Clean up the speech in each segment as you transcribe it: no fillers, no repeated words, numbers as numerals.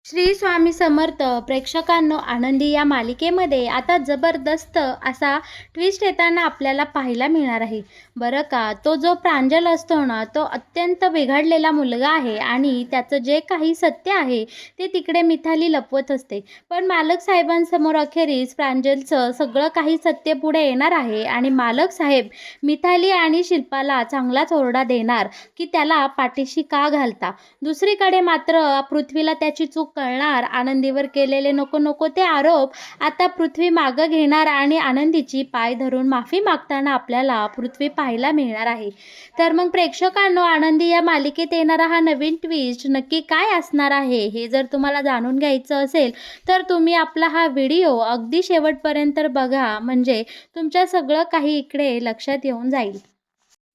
श्री स्वामी समर्थ. प्रेक्षकांनो, आनंदी या मालिकेमध्ये आता जबरदस्त असा ट्विस्ट येताना आपल्याला पाहायला मिळणार आहे. बरं का, तो जो प्रांजल असतो ना, तो अत्यंत बिघडलेला मुलगा आहे आणि त्याचं जे काही सत्य आहे ते तिकडे मिथाली लपवत असते. पण मालक साहेबांसमोर अखेरीस प्रांजलचं सगळं काही सत्य पुढे येणार आहे आणि मालक साहेब मिथाली आणि शिल्पाला चांगलाच ओरडा देणार की त्याला पाठीशी का घालता. दुसरीकडे मात्र पृथ्वीला त्याची चूक कळणार. आनंदीवर केलेले नको नको ते आरोप आता पृथ्वी मागं घेणार आणि आनंदीची पाय धरून माफी मागताना आपल्याला पृथ्वी पाहायला मिळणार आहे. तर मग प्रेक्षकांनो, आनंदी या मालिकेत येणारा हा नवीन ट्विस्ट नक्की काय असणार आहे हे जर तुम्हाला जाणून घ्यायचं असेल तर तुम्ही आपला हा व्हिडिओ अगदी शेवटपर्यंत बघा, म्हणजे तुमच्या सगळं काही इकडे लक्षात येऊन जाईल.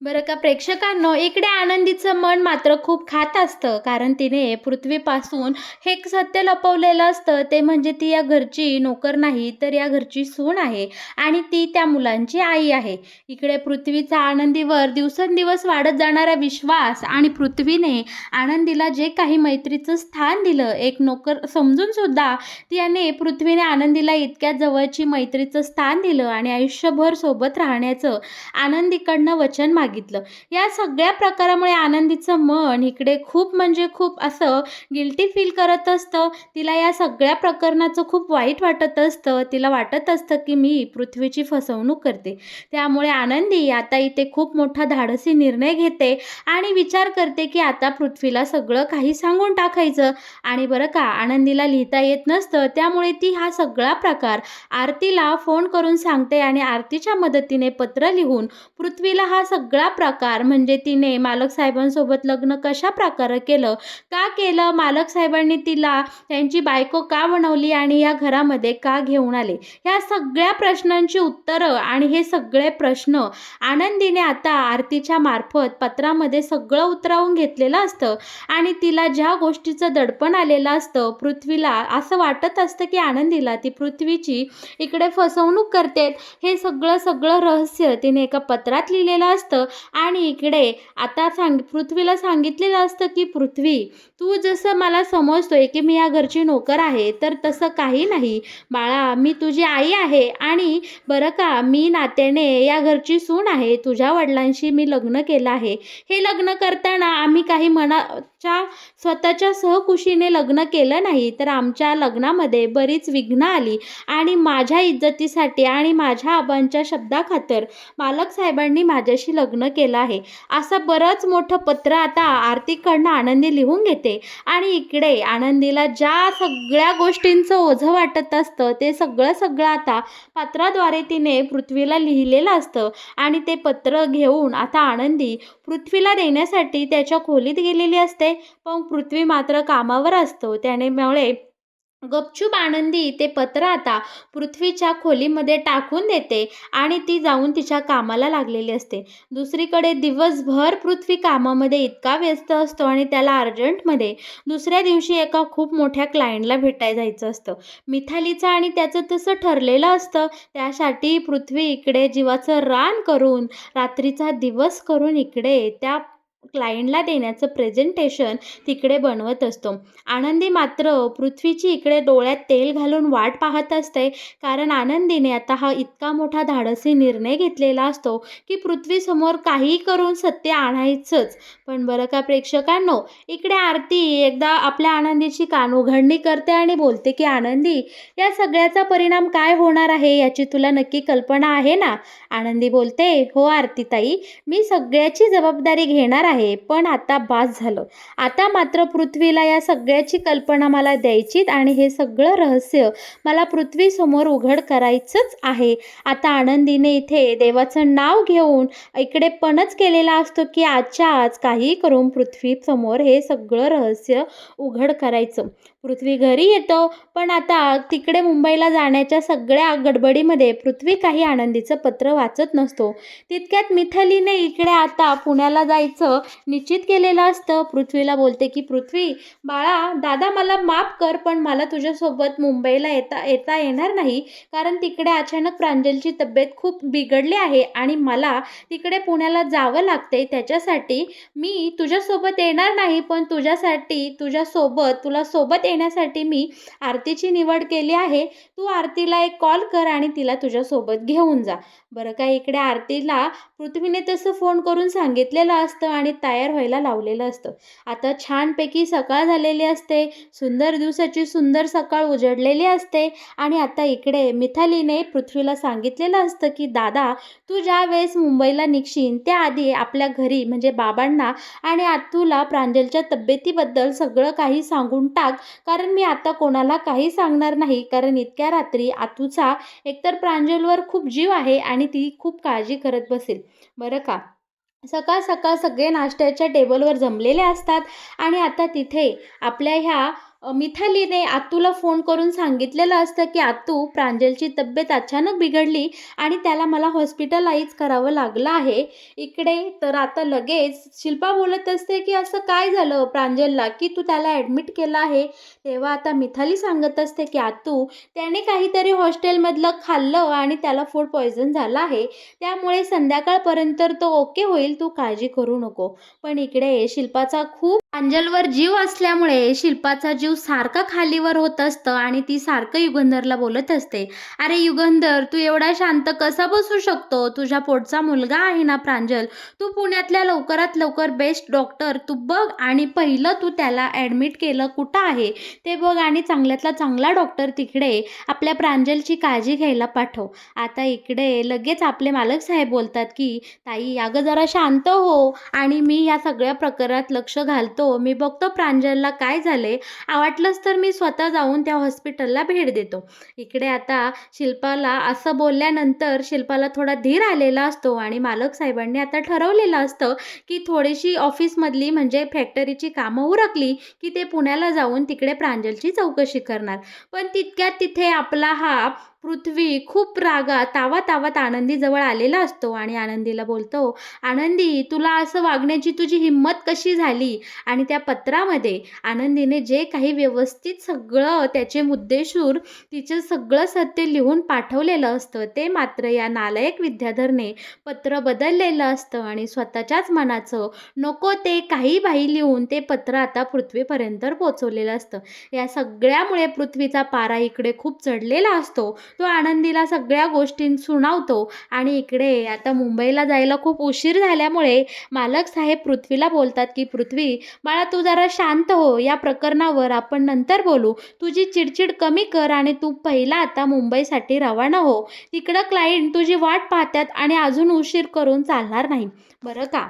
बरं का प्रेक्षकांनो, इकडे आनंदीचं मन मात्र खूप खात असतं, कारण तिने पृथ्वीपासून हे एक सत्य लपवलेलं असतं. ते म्हणजे ती या घरची नोकर नाही तर या घरची सून आहे आणि ती त्या मुलांची आई आहे. इकडे पृथ्वीचा आनंदीवर दिवसेंदिवस वाढत जाणारा विश्वास आणि पृथ्वीने आनंदीला जे काही मैत्रीचं स्थान दिलं, एक नोकर समजून सुद्धा त्याने पृथ्वीने आनंदीला इतक्या जवळची मैत्रीचं स्थान दिलं आणि आयुष्यभर सोबत राहण्याचं आनंदीकडनं वचन मागितलं. या सगळ्या प्रकारामुळे आनंदीचं मन इकडे खूप म्हणजे खूप असं गिल्टी फील करत असतं. तिला या सगळ्या प्रकरणाचं खूप वाईट वाटत असतं. तिला वाटत असतं की मी पृथ्वीची फसवणूक करते. त्यामुळे आनंदी आता इथे खूप मोठा धाडसी निर्णय घेते आणि विचार करते की आता पृथ्वीला सगळं काही सांगून टाकायचं. आणि बरं का, आनंदीला लिहिता येत नसतं, त्यामुळे ती हा सगळा प्रकार आरतीला फोन करून सांगते आणि आरतीच्या मदतीने पत्र लिहून पृथ्वीला हा सगळा प्रकार, म्हणजे तिने मालक साहेबांसोबत लग्न कशा प्रकारे केलं, का केलं, मालक साहेबांनी तिला त्यांची बायको का बनवली आणि या घरामध्ये का घेऊन आले, ह्या सगळ्या प्रश्नांची उत्तरं आणि हे सगळे प्रश्न आनंदीने आता आरतीच्या मार्फत पत्रामध्ये सगळं उतरवून घेतलेलं असतं. आणि तिला ज्या गोष्टीचं दडपण आलेलं असतं, पृथ्वीला असं वाटत असतं की आनंदीला ती पृथ्वीची इकडे फसवणूक करते, हे सगळं सगळं रहस्य तिने एका पत्रात लिहिलेलं असतं. आणि इकडे आता पृथ्वीला सांगितलेलं असतं की पृथ्वी, तू जसं मला समजतोय की मी या घरची नोकर आहे, तर तसं काही नाही बाळा. मी तुझी आई आहे आणि बरं का, मी नात्याने या घरची सून आहे. तुझ्या वडिलांशी मी लग्न केलं आहे. हे लग्न करताना आम्ही काही मनाच्या स्वतःच्या सहकुशीने लग्न केलं नाही, तर आमच्या लग्नामध्ये बरीच विघ्न आली आणि माझ्या इज्जतीसाठी आणि माझ्या आबांच्या शब्दाखातर मालक साहेबांनी माझ्याशी लग्न केलं आहे. असं बरंच मोठं पत्र आता आरतीकडनं आनंदी लिहून घेते. आणि इकडे आनंदीला ज्या सगळ्या गोष्टींचं ओझं वाटत असतं, ते सगळं सगळं आता पत्राद्वारे तिने पृथ्वीला लिहिलेलं असतं. आणि ते पत्र घेऊन आता आनंदी पृथ्वीला देण्यासाठी त्याच्या खोलीत गेलेली असते. पण पृथ्वी मात्र कामावर असतो. त्यामुळे गपचूप आनंदी ते पत्र आता पृथ्वीच्या खोलीमध्ये टाकून देते आणि ती जाऊन तिच्या कामाला लागलेली असते. दुसरीकडे दिवसभर पृथ्वी कामामध्ये इतका व्यस्त असतो आणि त्याला अर्जंटमध्ये दुसऱ्या दिवशी एका खूप मोठ्या क्लायंटला भेटायला जायचं असतं. मिथालीचं आणि त्याचं तसं ठरलेलं असतं. त्यासाठी पृथ्वी इकडे जीवाचं रान करून, रात्रीचा दिवस करून इकडे त्या क्लायंटला देण्याचं प्रेझेंटेशन तिकडे बनवत असतो. आनंदी मात्र पृथ्वीची इकडे डोळ्यात तेल घालून वाट पाहत असते, कारण आनंदीने आता हा इतका मोठा धाडसी निर्णय घेतलेला असतो की पृथ्वीसमोर काहीही करून सत्य आणायचंच. पण बरं का प्रेक्षकांनो, इकडे आरती एकदा आपल्या आनंदीची कानउघडणी करते आणि बोलते की आनंदी, या सगळ्याचा परिणाम काय होणार आहे याची तुला नक्की कल्पना आहे ना. आनंदी बोलते, हो आरतीताई, मी सगळ्याची जबाबदारी घेणार आहे, पण आता बास झालं. आता मात्र पृथ्वीला या सगळ्याची कल्पना मला द्यायचीत आणि हे सगळं रहस्य मला पृथ्वीसमोर उघड करायचंच आहे. आता आनंदीने इथे देवाचं नाव घेऊन इकडे पणच केलेला असतो की आजच्या आज काही करून पृथ्वीसमोर हे सगळं रहस्य उघड करायचं. पृथ्वी घरी येतो, पण आता तिकडे मुंबईला जाण्याच्या सगळ्या गडबडीमध्ये पृथ्वी काही आनंदीचं पत्र वाचत नसतो. तितक्यात मिथालीने इकडे आता पुण्याला जायचं निश्चित केलेलं असतं. पृथ्वीला बोलते की पृथ्वी बाळा, दादा मला माफ कर, पण मला तुझ्यासोबत मुंबईला येता येणार नाही, कारण तिकडे अचानक प्रांजलची तब्येत खूप बिघडली आहे आणि मला तिकडे पुण्याला जावं लागते. त्याच्यासाठी मी तुझ्यासोबत येणार नाही, पण तुझ्यासाठी तुला सोबत येण्यासाठी मी आरतीची निवड केली आहे. तू आरतीला एक कॉल कर आणि तिला तुझ्यासोबत घेऊन जा. बरं का, इकडे आरतीला पृथ्वीने तसं फोन करून सांगितलेलं असतं आणि तयार व्हायला लावलेलं असतं. आता छानपैकी सकाळ झालेली असते. सुंदर दिवसाची सुंदर सकाळ उजडलेली असते आणि आता इकडे मिथालीने पृथ्वीला सांगितलेलं असतं की दादा, तू ज्या वेळेस मुंबईला निघशील त्याआधी आपल्या घरी म्हणजे बाबांना आणि आत्तूला प्रांजलच्या तब्येतीबद्दल सगळं काही सांगून टाक, कारण मी आता कोणाला काही सांगणार नाही, कारण इतक्या रात्री आत्तूचा एकतर प्रांजलवर खूप जीव आहे आणि ती खूप काळजी करत बसेल. बरं का, सकाळ सकाळ सगळे नाश्त्याच्या टेबलवर जमलेले असतात आणि आता तिथे आपल्या ह्या मिथालीने आत्तूला फोन करून सांगितलेलं असतं की आत्तू, प्रांजलची तब्येत अचानक बिघडली आणि त्याला मला हॉस्पिटलाइज करावं लागलं आहे. इकडे तर आता लगेच शिल्पा बोलत असते की असं काय झालं प्रांजलला की तू त्याला ॲडमिट केलं आहे. तेव्हा आता मिथाली सांगत असते की आत्तू, त्याने काहीतरी हॉस्टेलमधलं खाल्लं आणि त्याला फूड पॉयझन झालं आहे, त्यामुळे संध्याकाळपर्यंत तो ओके होईल, तू काळजी करू नको. पण इकडे शिल्पाचा खूप प्रांजलवर जीव असल्यामुळे शिल्पाचा जीव सारखा खालीवर होत असतं आणि ती सारखं युगंधरला बोलत असते, अरे युगंधर, तू एवढा शांत कसा बसू शकतो? तुझ्या पोटचा मुलगा आहे ना प्रांजल, तू पुण्यातल्या लवकरात लवकर बेस्ट डॉक्टर तू बघ आणि पहिलं तू त्याला ॲडमिट केलं कुठं आहे ते बघ आणि चांगल्यातला चांगला डॉक्टर तिकडे आपल्या प्रांजलची काळजी घ्यायला पाठव. आता इकडे लगेच आपले मालक साहेब बोलतात की ताई, अगं जरा शांत हो आणि मी या सगळ्या प्रकारात लक्ष घालतो, मी बघतो प्रांजलला काय झाले, वाटलंच तर मी स्वतः जाऊन त्या हॉस्पिटलला भेट देतो. इकडे आता शिल्पाला असं बोलल्यानंतर शिल्पाला थोडा धीर आलेला असतो आणि मालक साहेबांनी आता ठरवलेलं असतं की थोडीशी ऑफिसमधली म्हणजे फॅक्टरीची कामं उरकली की ते पुण्याला जाऊन तिकडे प्रांजलची चौकशी करणार. पण तितक्यात तिथे आपला हा पृथ्वी खूप तावातावत आनंदीजवळ आलेला असतो आणि आनंदीला बोलतो, आनंदी, तुला असं वागण्याची तुझी हिंमत कशी झाली? आणि त्या पत्रामध्ये आनंदीने जे काही व्यवस्थित सगळं त्याचे मुद्देसूद तिचं सगळं सत्य लिहून पाठवलेलं असतं, ते मात्र या नालायक विद्याधरने पत्र बदललेलं असतं आणि स्वतःच्याच मनाचं नको ते काही बाही लिहून ते पत्र आता पृथ्वीपर्यंत पोचवलेलं असतं. या सगळ्यामुळे पृथ्वीचा पारा इकडे खूप चढलेला असतो. तो आनंदीला सगळ्या गोष्टी सुनावतो आणि इकडे आता मुंबईला जायला खूप उशीर झाल्यामुळे मालक साहेब पृथ्वीला बोलतात की पृथ्वी बाळा, तू जरा शांत हो, या प्रकरणावर आपण नंतर बोलू, तुझी चिडचिड कमी कर आणि तू पहिला आता मुंबईसाठी रवाना हो. तिकडं क्लायंट तुझी वाट पाहतात आणि अजून उशीर करून चालणार नाही, बरं का.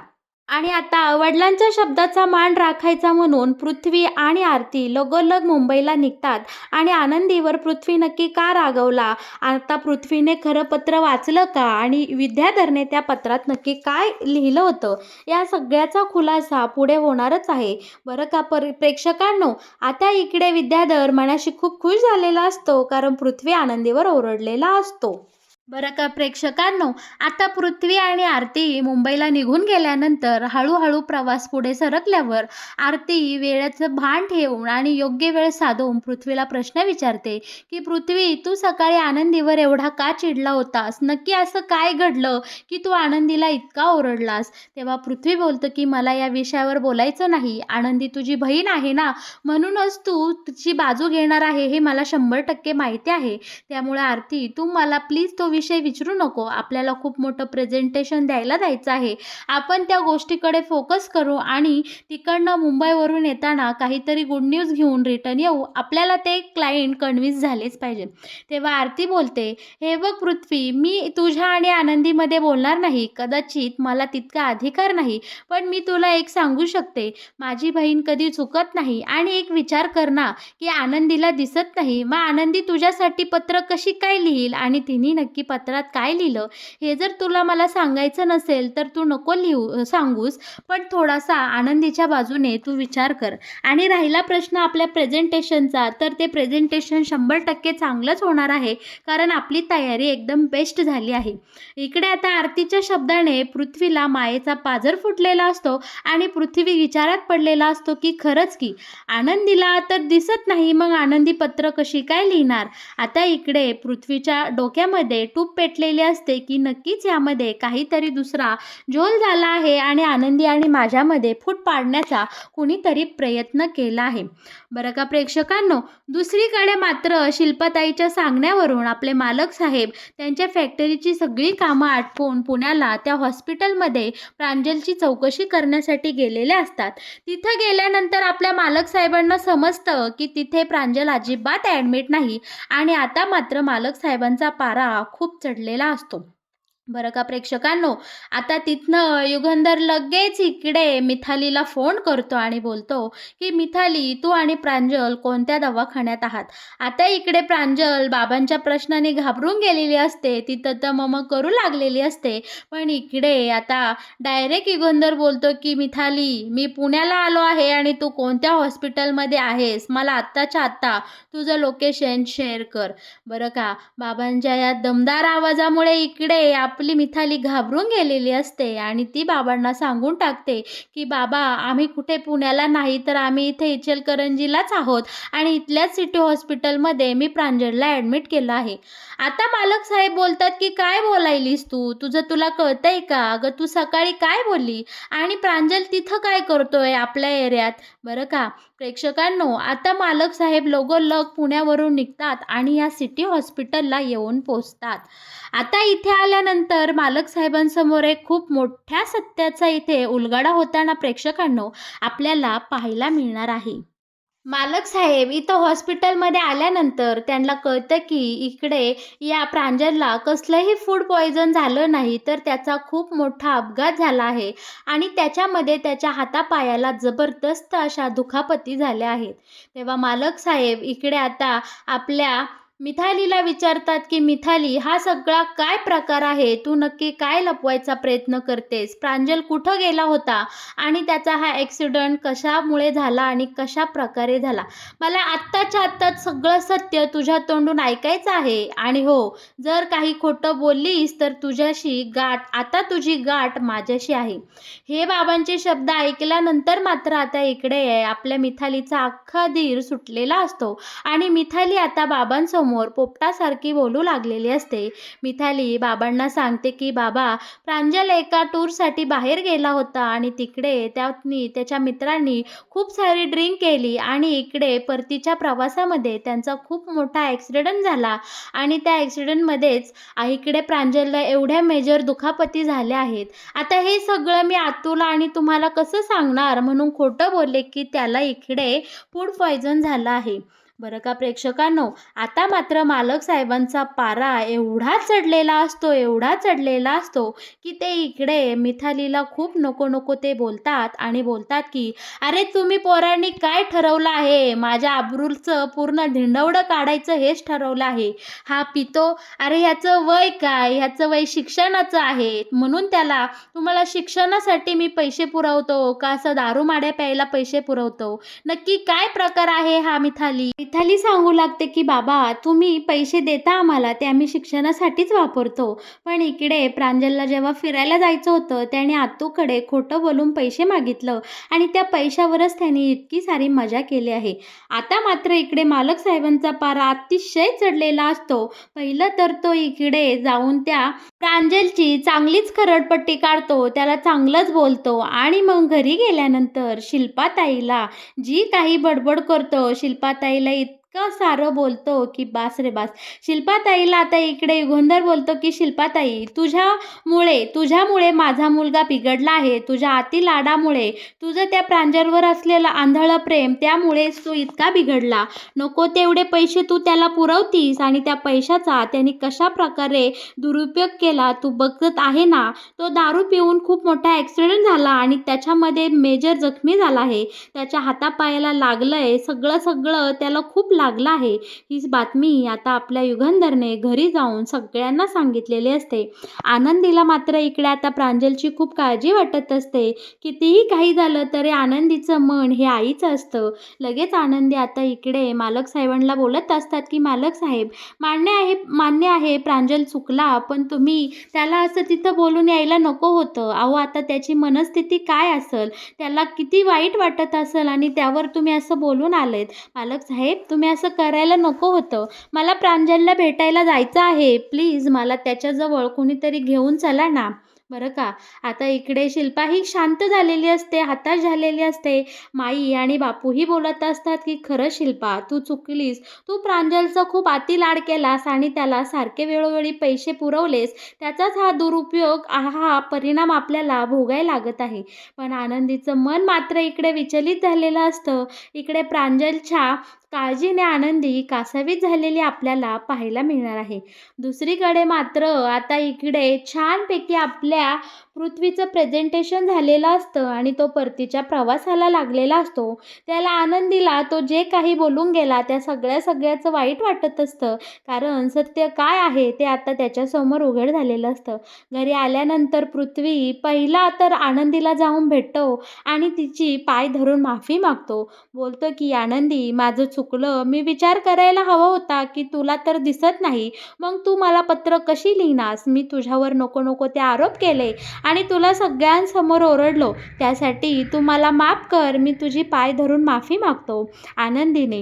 आणि आता वडिलांच्या शब्दाचा मान राखायचा म्हणून पृथ्वी आणि आरती लगोलग मुंबईला निघतात आणि आनंदीवर पृथ्वी नक्की का रागवला, आता पृथ्वीने खरं पत्र वाचलं का आणि विद्याधरने त्या पत्रात नक्की काय लिहिलं होतं, या सगळ्याचा खुलासा पुढे होणारच आहे, बरं का. प्रेक्षकांनो, आता इकडे विद्याधर मनाशी खूप खुश झालेला असतो कारण पृथ्वी आनंदीवर ओरडलेला असतो. बरं का प्रेक्षकांनो, आता पृथ्वी आणि आरती मुंबईला निघून गेल्यानंतर हळूहळू प्रवास पुढे सरकल्यावर आरती वेळेचं भान ठेवून आणि योग्य वेळ साधून पृथ्वीला प्रश्न विचारते की पृथ्वी, तू सकाळी आनंदीवर एवढा का चिडला होतास? नक्की असं काय घडलं की तू आनंदीला इतका ओरडलास? तेव्हा पृथ्वी बोलतं की मला या विषयावर बोलायचं नाही, आनंदी तुझी बहीण आहे ना, म्हणूनच तू तिची बाजू घेणार आहे हे मला 100% माहिती आहे. त्यामुळे आरती, तू मला प्लीज तो विषय विचारू नको, आपल्याला खूप मोठं प्रेझेंटेशन द्यायला जायचं आहे, आपण त्या गोष्टीकडे फोकस करू आणि तिकडनं मुंबईवरून येताना काहीतरी गुड न्यूज घेऊन रिटर्न येऊ, आपल्याला ते क्लायंट कन्व्हिन्स झालेच पाहिजे. तेव्हा आरती बोलते, हे बघ पृथ्वी, मी तुझ्या आणि आनंदीमध्ये बोलणार नाही, कदाचित मला तितका अधिकार नाही, पण मी तुला एक सांगू शकते, माझी बहीण कधी चुकत नाही. आणि एक विचार कर ना की आनंदीला दिसत नाही, मग आनंदी तुझ्यासाठी पत्र कशी काय लिहील आणि तिने नक्की पत्रात काय लिहिलं हे जर तुला मला सांगायचं नसेल तर तू नको सांगूस, पण थोडासा आनंदीच्या बाजूने तू विचार कर. आणि राहिला प्रश्न आपल्या प्रेझेंटेशनचा, तर ते प्रेझेंटेशन 100% चांगलंच होणार आहे कारण आपली तयारी एकदम बेस्ट झाली आहे. इकडे आता आरतीच्या शब्दाने पृथ्वीला मायेचा पाझर फुटलेला असतो आणि पृथ्वी विचारात पडलेला असतो की खरंच की आनंदीला तर दिसत नाही, मग आनंदी पत्र कशी काय लिहिणार. आता इकडे पृथ्वीच्या डोक्यामध्ये तूप पेटलेली असते की नक्कीच यामध्ये काहीतरी दुसरा झोल झाला आहे आणि आनंदी आणि माझ्यामध्ये फूट पाडण्याचा कुणीतरी प्रयत्न केला आहे. बरं का प्रेक्षकांनो, दुसरीकडे मात्र शिल्पाताईच्या सांगण्यावरून आपले मालक साहेब त्यांच्या फॅक्टरीची सगळी कामं आटपून पुण्याला त्या हॉस्पिटलमध्ये प्रांजलची चौकशी करण्यासाठी गेलेले असतात. तिथं गेल्यानंतर आपल्या मालक साहेबांना समजतं की तिथे प्रांजल अजिबात ॲडमिट नाही आणि आता मात्र मालक साहेबांचा पारा खूप चढलेला असतो. बरं का प्रेक्षकांनो, आता तिथनं युगंधर लगेच इकडे मिथालीला फोन करतो आणि बोलतो की मिथाली, तू आणि प्रांजल कोणत्या दवाखान्यात आहात? आता इकडे प्रांजल बाबांच्या प्रश्नाने घाबरून गेलेली असते, तिथं तर मम करू लागलेली असते. पण इकडे आता डायरेक्ट युगंधर बोलतो की मिथाली, मी पुण्याला आलो आहे आणि तू कोणत्या हॉस्पिटलमध्ये आहेस, मला आत्ताच्या आत्ता तुझं लोकेशन शेअर कर. बरं का, बाबांच्या या दमदार आवाजामुळे इकडे आपली मिथाली घाबरून गेलेली असते आणि ती बाबांना सांगून टाकते की बाबा, आम्ही कुठे पुण्याला नाही, तर आम्ही इथे इचलकरंजीलाच आहोत आणि इथल्याच सिटी हॉस्पिटलमध्ये मी प्रांजलला ॲडमिट केलं आहे. आता मालक साहेब बोलतात की काय बोलायलीस तू, तुला कळतंय का? अगं तू सकाळी काय बोलली आणि प्रांजल तिथं काय करतोय आपल्या एरियात? बरं का प्रेक्षकांनो, आता मालक साहेब लगोलग पुण्यावरून निघतात आणि या सिटी हॉस्पिटलला येऊन पोचतात. आता इथे आल्यानंतर मालक साहेबांसमोर एक खूप मोठ्या सत्याचा इथे उलगडा होताना प्रेक्षकांनो आपल्याला पाहायला मिळणार आहे. मालक साहेब इथं हॉस्पिटलमध्ये आल्यानंतर त्यांना कळतं की इकडे या प्रांजलला कसलंही फूड पॉयझन झालं नाही, तर त्याचा खूप मोठा अपघात झाला आहे आणि त्याच्यामध्ये त्याच्या हातापायाला जबरदस्त अशा दुखापती झाल्या आहेत. तेव्हा मालक साहेब इकडे आता आपल्या मिथालीला विचारतात की मिथाली, हा सगळा काय प्रकार आहे? तू नक्की काय लपवायचा प्रयत्न करतेस? प्रांजल कुठं गेला होता आणि त्याचा हा ॲक्सिडेंट कशामुळे झाला आणि कशा प्रकारे झाला? मला आत्ताच्या आत्ताच सगळं सत्य तुझ्या तोंडून ऐकायचं आहे आणि हो, जर काही खोटं बोललीस तर तुझी गाठ माझ्याशी आहे. हे बाबांचे शब्द ऐकल्यानंतर मात्र आता इकडे आपल्या मिथालीचा अख्खा धीर सुटलेला असतो आणि मिथाली आता बाबांसमोर पोपटासारखी बोलू लागलेली असते. मिथाली बाबांना सांगते की बाबा, प्रांजल एका टूरसाठी बाहेर गेला होता आणि तिकडे त्याच्या मित्रांनी खूप सारी ड्रिंक केली आणि इकडे परतीच्या प्रवासामध्ये त्यांचा खूप मोठा ॲक्सिडेंट झाला आणि त्या ॲक्सिडेंटमध्येच इकडे प्रांजलला एवढ्या मेजर दुखापती झाल्या आहेत. आता हे सगळं मी आतूला आणि तुम्हाला कसं सांगणार, म्हणून खोटं बोलले की त्याला इकडे फूड पॉयझन झालं आहे. बरं का प्रेक्षकांनो, आता मात्र मालक साहेबांचा पारा एवढा चढलेला असतो की ते इकडे मिथालीला खूप नको नको ते बोलतात आणि बोलतात की अरे तुम्ही पोरांनी काय ठरवलं आहे? माझ्या आबरूचं पूर्ण धिंडवडं काढायचं हेच ठरवलं आहे. हा पितो, अरे ह्याचं वय काय? ह्याचं वय शिक्षणाचं आहे, म्हणून तुम्हाला शिक्षणासाठी मी पैसे पुरवतो का असं दारूमाड्या प्यायला पैसे पुरवतो? नक्की काय प्रकार आहे हा मिथाली सांगू लागते की बाबा, तुम्ही पैसे देता आम्हाला, ते आम्ही शिक्षणासाठीच वापरतो. पण इकडे प्रांजलला जेव्हा फिरायला जायचं होतं त्याने आत्तूकडे खोटं बोलून पैसे मागितलं आणि त्या पैशावरच त्याने इतकी सारी मजा केली आहे. आता मात्र इकडे मालक साहेबांचा पारा अतिशय चढलेला असतो. पहिलं तर तो इकडे जाऊन त्या प्रांजलची चांगलीच खरडपट्टी काढतो, त्याला चांगलंच बोलतो आणि मग घरी गेल्यानंतर शिल्पाताईला जी काही बडबड करतो, शिल्पाताईला इतकं सारं बोलतो की बास रे बास. शिल्पाताईला आता इकडे युगंधर बोलतो की शिल्पाताई, तुझ्यामुळे माझा मुलगा बिघडला आहे. तुझ्या अति लाडामुळे, तुझं त्या प्रांजलवर असलेलं आंधळं प्रेम, त्यामुळेच तो इतका बिघडला. नको तेवढे पैसे तू त्याला पुरवतीस आणि त्या पैशाचा त्याने कशा प्रकारे दुरुपयोग केला तू बघत आहे ना. तो दारू पिऊन खूप मोठा ॲक्सिडेंट झाला आणि त्याच्यामध्ये मेजर जखमी झाला आहे. त्याच्या हातापायाला लागलंय, सगळं त्याला खूप लागलं आहे. ही बातमी आता आपल्या युगंधरने घरी जाऊन सगळ्यांना सांगितलेली असते. आनंदीला मात्र इकडे आता प्रांजलची खूप काळजी वाटत असते. कितीही काही झालं तरी आनंदीचं मन हे आईचं असतं. लगेच आनंदी आता इकडे मालक साहेबांना बोलत असतात की मालक साहेब, मान्य आहे प्रांजल चुकला, पण तुम्ही त्याला असं तिथं बोलून यायला नको होतं. अहो आता त्याची मनस्थिती काय असेल, त्याला किती वाईट वाटत असेल आणि त्यावर तुम्ही असं बोलून आलेत. मालक साहेब, तुम्ही असं करायला नको होतं. मला प्रांजलला भेटायला जायचं आहे. प्लीज मला त्याच्याजवळ कोणीतरी घेऊन चला ना." बरं का. आता इकडे शिल्पा ही शांत झालेली असते, हताश झालेली असते. माई आणि बापूही बोलत असतात, की "खरं शिल्पा, तू चुकलीस. तू प्रांजलचा खूप अतिलाड केलास आणि त्याला सारखे वेळोवेळी पैसे पुरवलेस. त्याचाच हा दुरुपयोग हा परिणाम आपल्याला भोगायला लागत आहे." पण आनंदीचं मन मात्र इकडे विचलित झालेलं असतं. इकडे प्रांजलच्या काळजीने आनंदी कासावीस झालेली आपल्याला पाहायला मिळणार आहे. दुसरीकडे मात्र आता इकडे छानपैकी आपल्या पृथ्वीचं प्रेझेंटेशन झालेलं असतं आणि तो परतीच्या प्रवासाला लागलेला असतो. त्याला आनंदीला तो जे काही बोलून गेला त्या सगळ्याचं वाईट वाटत असतं. कारण सत्य काय आहे ते आता त्याच्यासमोर उघड झालेलं असतं. घरी आल्यानंतर पृथ्वी पहिला तर आनंदीला जाऊन भेटतो आणि तिची पाय धरून माफी मागतो. बोलतो की "आनंदी, माझं चुकलं. मी विचार करायला हवा होता की तुला तर दिसत नाही. मग तू मला पत्र कशी लिहिणास? मी तुझ्यावर नको-नको ते आरोप केले आणि तुला सगळ्यांसमोर ओरडलो. त्यासाठी तू मला माफ कर. मी तुझी पाय धरून माफी मागतो." आनंदीने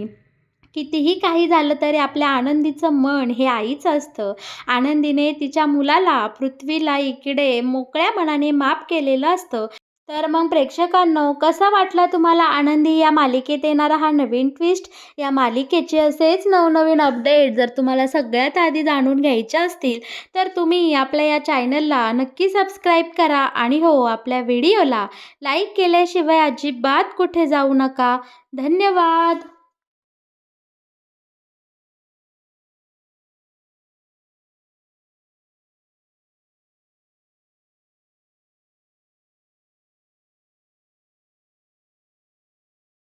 कितीही काही झालं तरी आपल्या आनंदीचं मन हे आईचं असतं. आनंदीने तिच्या मुलाला, पृथ्वीला इकडे मोकळ्या मनाने माफ केलेलं असतं. तर मग प्रेक्षकांनो, कसा वाटला तुम्हाला आनंदी या मालिकेत येणारा हा नवीन ट्विस्ट? या मालिकेचे असेच नवनवीन अपडेट जर तुम्हाला सगळ्यात आधी जाणून घ्यायचे असतील, तर तुम्ही आपल्या या चॅनलला नक्की सबस्क्राईब करा आणि हो, आपल्या व्हिडिओला लाईक केल्याशिवाय अजिबात कुठे जाऊ नका. धन्यवाद.